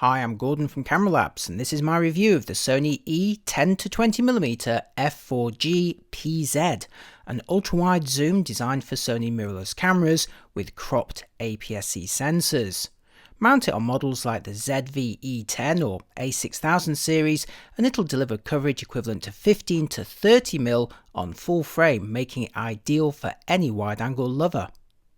Hi, I'm Gordon from Camera Labs, and this is my review of the Sony E 10-20mm f4G PZ, an ultra-wide zoom designed for Sony mirrorless cameras with cropped APS-C sensors. Mount it on models like the ZV-E10 or A6000 series, and it'll deliver coverage equivalent to 15 to 30mm on full frame, making it ideal for any wide-angle lover.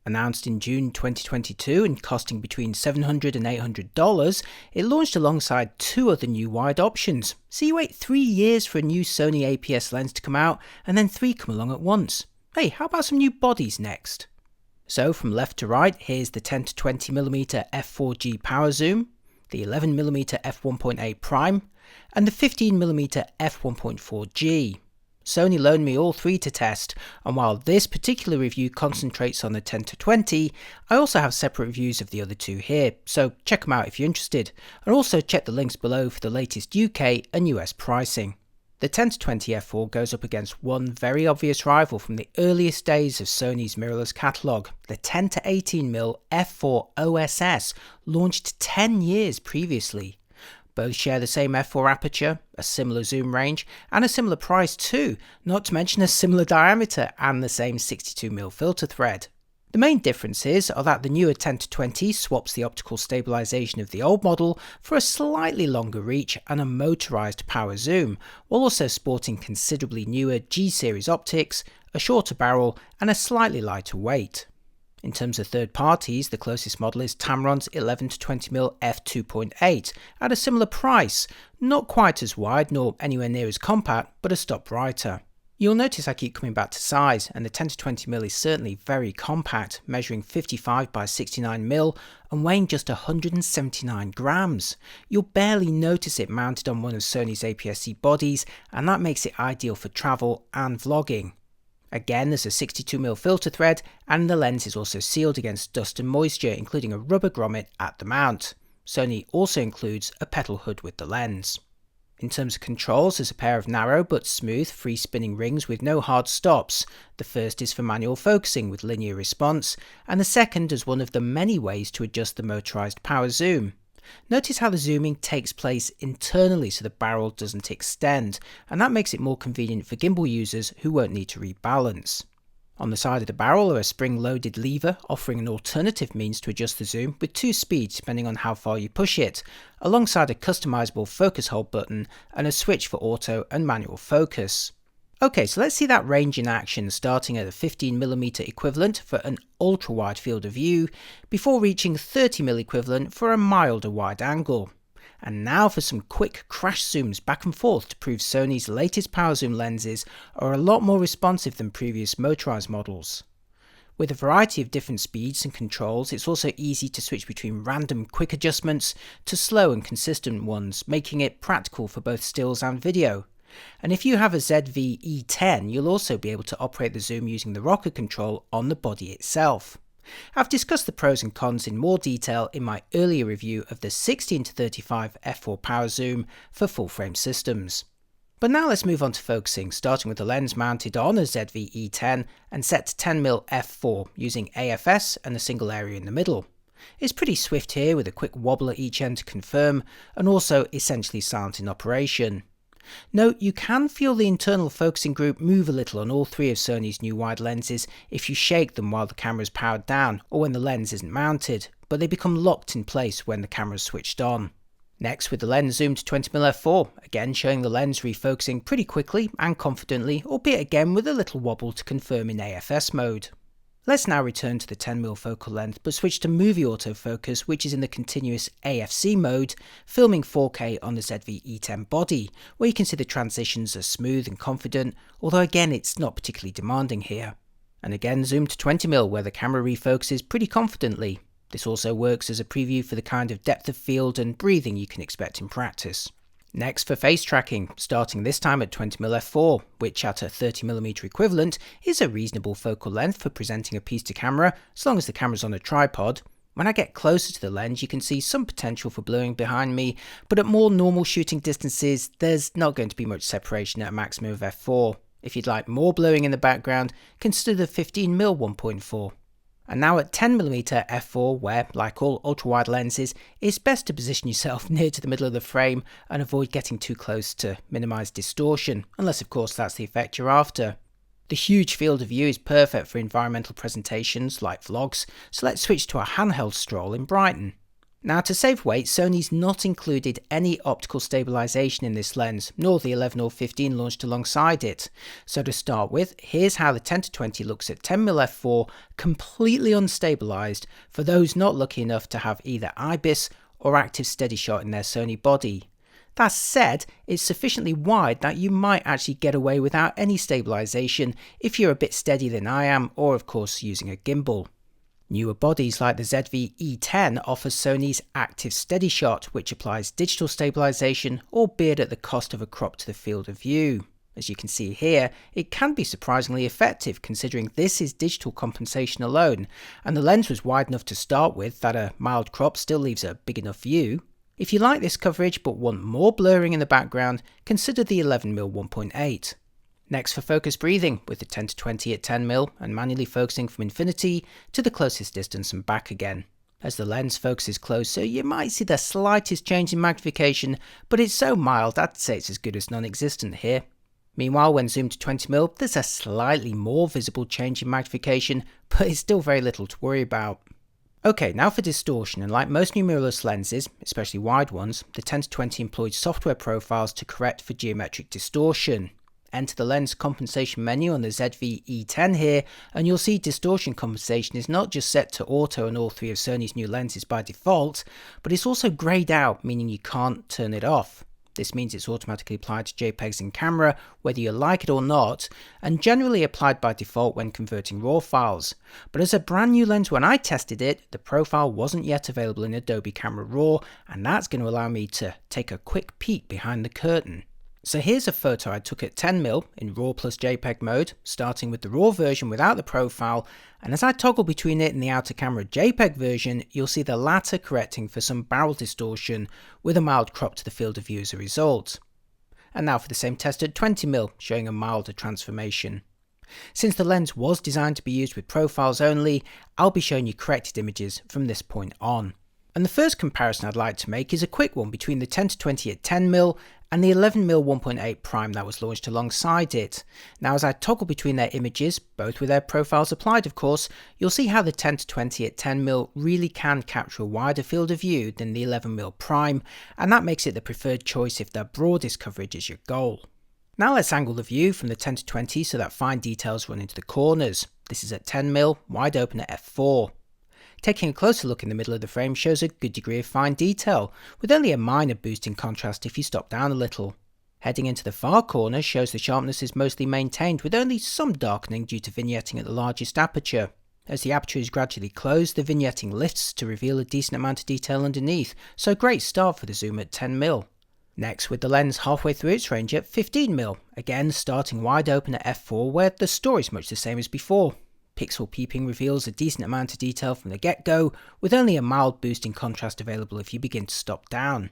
Announced in June 2022 and costing between $700 and $800, it launched alongside two other new wide options. So you wait 3 years for a new Sony APS lens to come out, and then three come along at once. Hey, how about some new bodies next? So from left to right, here's the 10-20mm f4G power zoom, the 11mm f1.8 prime, and the 15mm f1.4G. Sony loaned me all three to test, and while this particular review concentrates on the 10-20, I also have separate reviews of the other two here, so check them out if you're interested, and also check the links below for the latest UK and US pricing. The 10-20 f4 goes up against one very obvious rival from the earliest days of Sony's mirrorless catalogue, the 10-18mm f4 OSS, launched 10 years previously. Both share the same f4 aperture, a similar zoom range, and a similar price too, not to mention a similar diameter and the same 62mm filter thread. The main differences are that the newer 10-20 swaps the optical stabilisation of the old model for a slightly longer reach and a motorised power zoom, while also sporting considerably newer G-series optics, a shorter barrel, and a slightly lighter weight. In terms of third parties, the closest model is Tamron's 11-20mm f2.8 at a similar price, not quite as wide nor anywhere near as compact, but a stop brighter. You'll notice I keep coming back to size, and the 10-20mm is certainly very compact, measuring 55 by 69mm and weighing just 179 grams. You'll barely notice it mounted on one of Sony's APS-C bodies, and that makes it ideal for travel and vlogging. Again, there's a 62mm filter thread, and the lens is also sealed against dust and moisture, including a rubber grommet at the mount. Sony also includes a petal hood with the lens. In terms of controls, there's a pair of narrow but smooth free spinning rings with no hard stops. The first is for manual focusing with linear response, and the second is one of the many ways to adjust the motorised power zoom. Notice how the zooming takes place internally so the barrel doesn't extend, and that makes it more convenient for gimbal users who won't need to rebalance. On the side of the barrel are a spring-loaded lever offering an alternative means to adjust the zoom with two speeds depending on how far you push it, alongside a customizable focus hold button and a switch for auto and manual focus. Okay, so let's see that range in action, starting at a 15mm equivalent for an ultra-wide field of view, before reaching 30mm equivalent for a milder wide angle. And now for some quick crash zooms back and forth to prove Sony's latest power zoom lenses are a lot more responsive than previous motorized models. With a variety of different speeds and controls, it's also easy to switch between random quick adjustments to slow and consistent ones, making it practical for both stills and video. And if you have a ZV-E10, you'll also be able to operate the zoom using the rocker control on the body itself. I've discussed the pros and cons in more detail in my earlier review of the 16-35 f4 power zoom for full frame systems. But now let's move on to focusing, starting with the lens mounted on a ZV-E10 and set to 10mm f4 using AFS and a single area in the middle. It's pretty swift here with a quick wobble at each end to confirm, and also essentially silent in operation. Note, you can feel the internal focusing group move a little on all three of Sony's new wide lenses if you shake them while the camera is powered down or when the lens isn't mounted, but they become locked in place when the camera is switched on. Next, with the lens zoomed to 20mm f4, again showing the lens refocusing pretty quickly and confidently, albeit again with a little wobble to confirm in AFS mode. Let's now return to the 10mm focal length, but switch to movie autofocus, which is in the continuous AFC mode, filming 4K on the ZV-E10 body, where you can see the transitions are smooth and confident, although again it's not particularly demanding here. And again zoom to 20mm where the camera refocuses pretty confidently. This also works as a preview for the kind of depth of field and breathing you can expect in practice. Next for face tracking, starting this time at 20mm f4, which at a 30mm equivalent is a reasonable focal length for presenting a piece to camera as long as the camera's on a tripod. When I get closer to the lens you can see some potential for blurring behind me, but at more normal shooting distances there's not going to be much separation at a maximum of f4. If you'd like more blurring in the background, consider the 15mm 1.4. And now at 10mm f4, where, like all ultra-wide lenses, it's best to position yourself near to the middle of the frame and avoid getting too close to minimise distortion, unless of course that's the effect you're after. The huge field of view is perfect for environmental presentations like vlogs, so let's switch to our handheld stroll in Brighton. Now to save weight, Sony's not included any optical stabilisation in this lens, nor the 11 or 15 launched alongside it. So to start with, here's how the 10-20 looks at 10mm f4 completely unstabilised for those not lucky enough to have either IBIS or active steady shot in their Sony body. That said, it's sufficiently wide that you might actually get away without any stabilisation if you're a bit steadier than I am, or of course using a gimbal. Newer bodies like the ZV-E10 offers Sony's active steady shot, which applies digital stabilisation, albeit at the cost of a crop to the field of view. As you can see here, it can be surprisingly effective considering this is digital compensation alone, and the lens was wide enough to start with that a mild crop still leaves a big enough view. If you like this coverage but want more blurring in the background, consider the 11mm 1.8. Next for focus breathing, with the 10-20 at 10mm and manually focusing from infinity to the closest distance and back again. As the lens focuses closer, you might see the slightest change in magnification, but it's so mild I'd say it's as good as non-existent here. Meanwhile, when zoomed to 20mm, there's a slightly more visible change in magnification, but it's still very little to worry about. Okay, now for distortion, and like most new mirrorless lenses, especially wide ones, the 10-20 employed software profiles to correct for geometric distortion. Enter the lens compensation menu on the ZV-E10 here, and you'll see distortion compensation is not just set to auto on all three of Sony's new lenses by default, but it's also greyed out, meaning you can't turn it off. This means it's automatically applied to JPEGs in camera, whether you like it or not, and generally applied by default when converting RAW files. But as a brand new lens when I tested it, the profile wasn't yet available in Adobe Camera Raw, and that's going to allow me to take a quick peek behind the curtain. So here's a photo I took at 10mm in RAW plus JPEG mode, starting with the RAW version without the profile, and as I toggle between it and the outer camera JPEG version, you'll see the latter correcting for some barrel distortion with a mild crop to the field of view as a result. And now for the same test at 20mm, showing a milder transformation. Since the lens was designed to be used with profiles only, I'll be showing you corrected images from this point on. And the first comparison I'd like to make is a quick one between the 10-20 at 10mm and the 11mm 1.8 prime that was launched alongside it. Now as I toggle between their images, both with their profiles applied of course, you'll see how the 10-20 at 10mm really can capture a wider field of view than the 11mm prime, and that makes it the preferred choice if the broadest coverage is your goal. Now let's angle the view from the 10-20 so that fine details run into the corners. This is at 10mm, wide open at f4. Taking a closer look in the middle of the frame shows a good degree of fine detail, with only a minor boost in contrast if you stop down a little. Heading into the far corner shows the sharpness is mostly maintained with only some darkening due to vignetting at the largest aperture. As the aperture is gradually closed, the vignetting lifts to reveal a decent amount of detail underneath, so great start for the zoom at 10mm. Next, with the lens halfway through its range at 15mm, again starting wide open at f4 where the story is much the same as before. Pixel peeping reveals a decent amount of detail from the get-go, with only a mild boost in contrast available if you begin to stop down.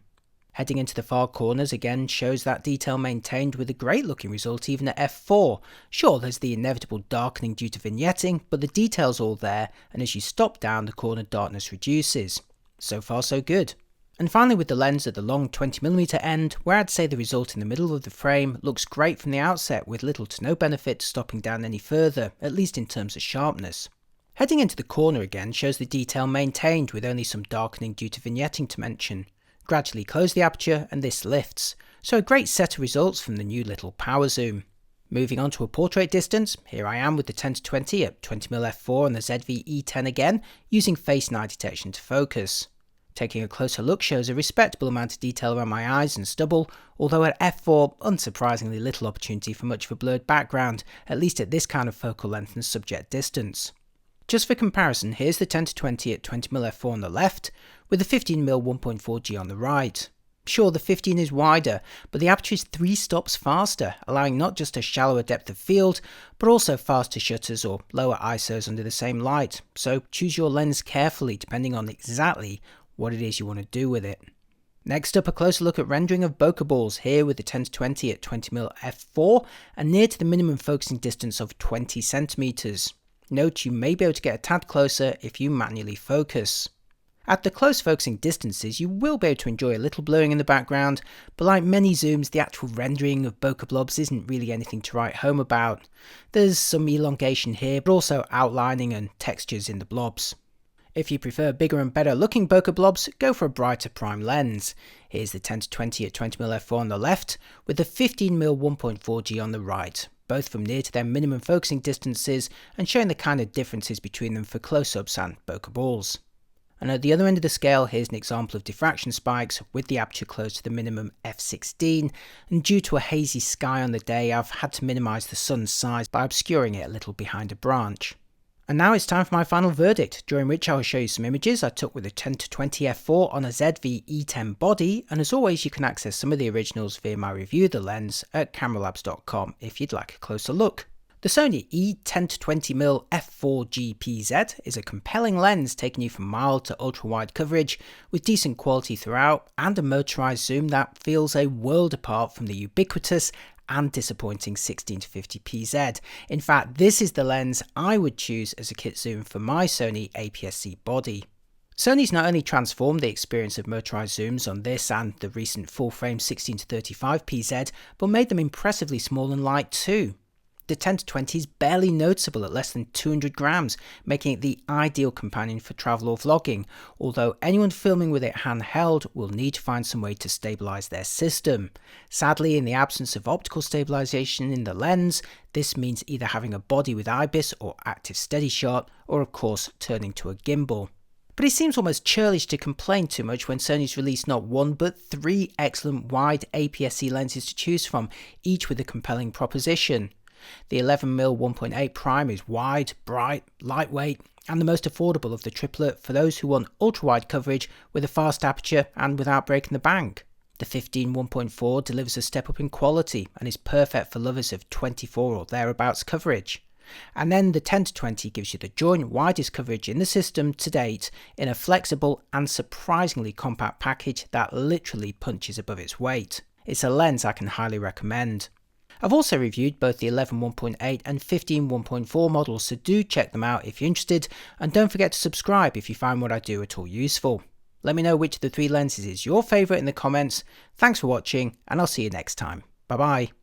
Heading into the far corners again shows that detail maintained with a great looking result even at f4. Sure, there's the inevitable darkening due to vignetting, but the detail's all there, and as you stop down the corner darkness reduces. So far so good. And finally with the lens at the long 20mm end, where I'd say the result in the middle of the frame looks great from the outset with little to no benefit to stopping down any further, at least in terms of sharpness. Heading into the corner again shows the detail maintained with only some darkening due to vignetting to mention. Gradually close the aperture and this lifts, so a great set of results from the new little power zoom. Moving on to a portrait distance, here I am with the 10-20 at 20mm f4 and the ZV-E10 again, using face and eye detection to focus. Taking a closer look shows a respectable amount of detail around my eyes and stubble, although at f4, unsurprisingly little opportunity for much of a blurred background, at least at this kind of focal length and subject distance. Just for comparison, here's the 10-20 at 20mm f4 on the left, with the 15mm 1.4G on the right. Sure, the 15 is wider, but the aperture is 3 stops faster, allowing not just a shallower depth of field, but also faster shutters or lower ISOs under the same light, so choose your lens carefully depending on exactly what it is you want to do with it. Next up, a closer look at rendering of bokeh balls, here with the 10-20 at 20mm f4 and near to the minimum focusing distance of 20 cm. note you may be able to get a tad closer if you manually focus. At the close focusing distances, you will be able to enjoy a little blurring in the background, but like many zooms, the actual rendering of bokeh blobs isn't really anything to write home about. There's some elongation here, but also outlining and textures in the blobs. If you prefer bigger and better looking bokeh blobs, go for a brighter prime lens. Here's the 10-20 at 20mm f4 on the left, with the 15mm 1.4G on the right, both from near to their minimum focusing distances and showing the kind of differences between them for close-ups and bokeh balls. And at the other end of the scale, here's an example of diffraction spikes with the aperture close to the minimum f16, and due to a hazy sky on the day, I've had to minimise the sun's size by obscuring it a little behind a branch. And now it's time for my final verdict, during which I will show you some images I took with a 10-20 f4 on a ZV-E10 body, and as always you can access some of the originals via my review of the lens at cameralabs.com if you'd like a closer look. The Sony E 10-20mm f4G PZ is a compelling lens taking you from mild to ultra-wide coverage with decent quality throughout and a motorised zoom that feels a world apart from the ubiquitous and disappointing 16-50 PZ. In fact, this is the lens I would choose as a kit zoom for my Sony APS-C body. Sony's not only transformed the experience of motorised zooms on this and the recent full-frame 16-35 PZ, but made them impressively small and light too. The 10-20 is barely noticeable at less than 200 grams, making it the ideal companion for travel or vlogging, although anyone filming with it handheld will need to find some way to stabilise their system. Sadly, in the absence of optical stabilisation in the lens, this means either having a body with IBIS or active steady shot, or of course turning to a gimbal. But it seems almost churlish to complain too much when Sony's released not one but three excellent wide APS-C lenses to choose from, each with a compelling proposition. The 11mm 1.8 prime is wide, bright, lightweight, and the most affordable of the triplet for those who want ultra-wide coverage with a fast aperture and without breaking the bank. The 15 1.4 delivers a step up in quality and is perfect for lovers of 24 or thereabouts coverage. And then the 10-20 gives you the joint widest coverage in the system to date in a flexible and surprisingly compact package that literally punches above its weight. It's a lens I can highly recommend. I've also reviewed both the 11 1.8 and 15 1.4 models, so do check them out if you're interested, and don't forget to subscribe if you find what I do at all useful. Let me know which of the three lenses is your favourite in the comments. Thanks for watching, and I'll see you next time. Bye bye.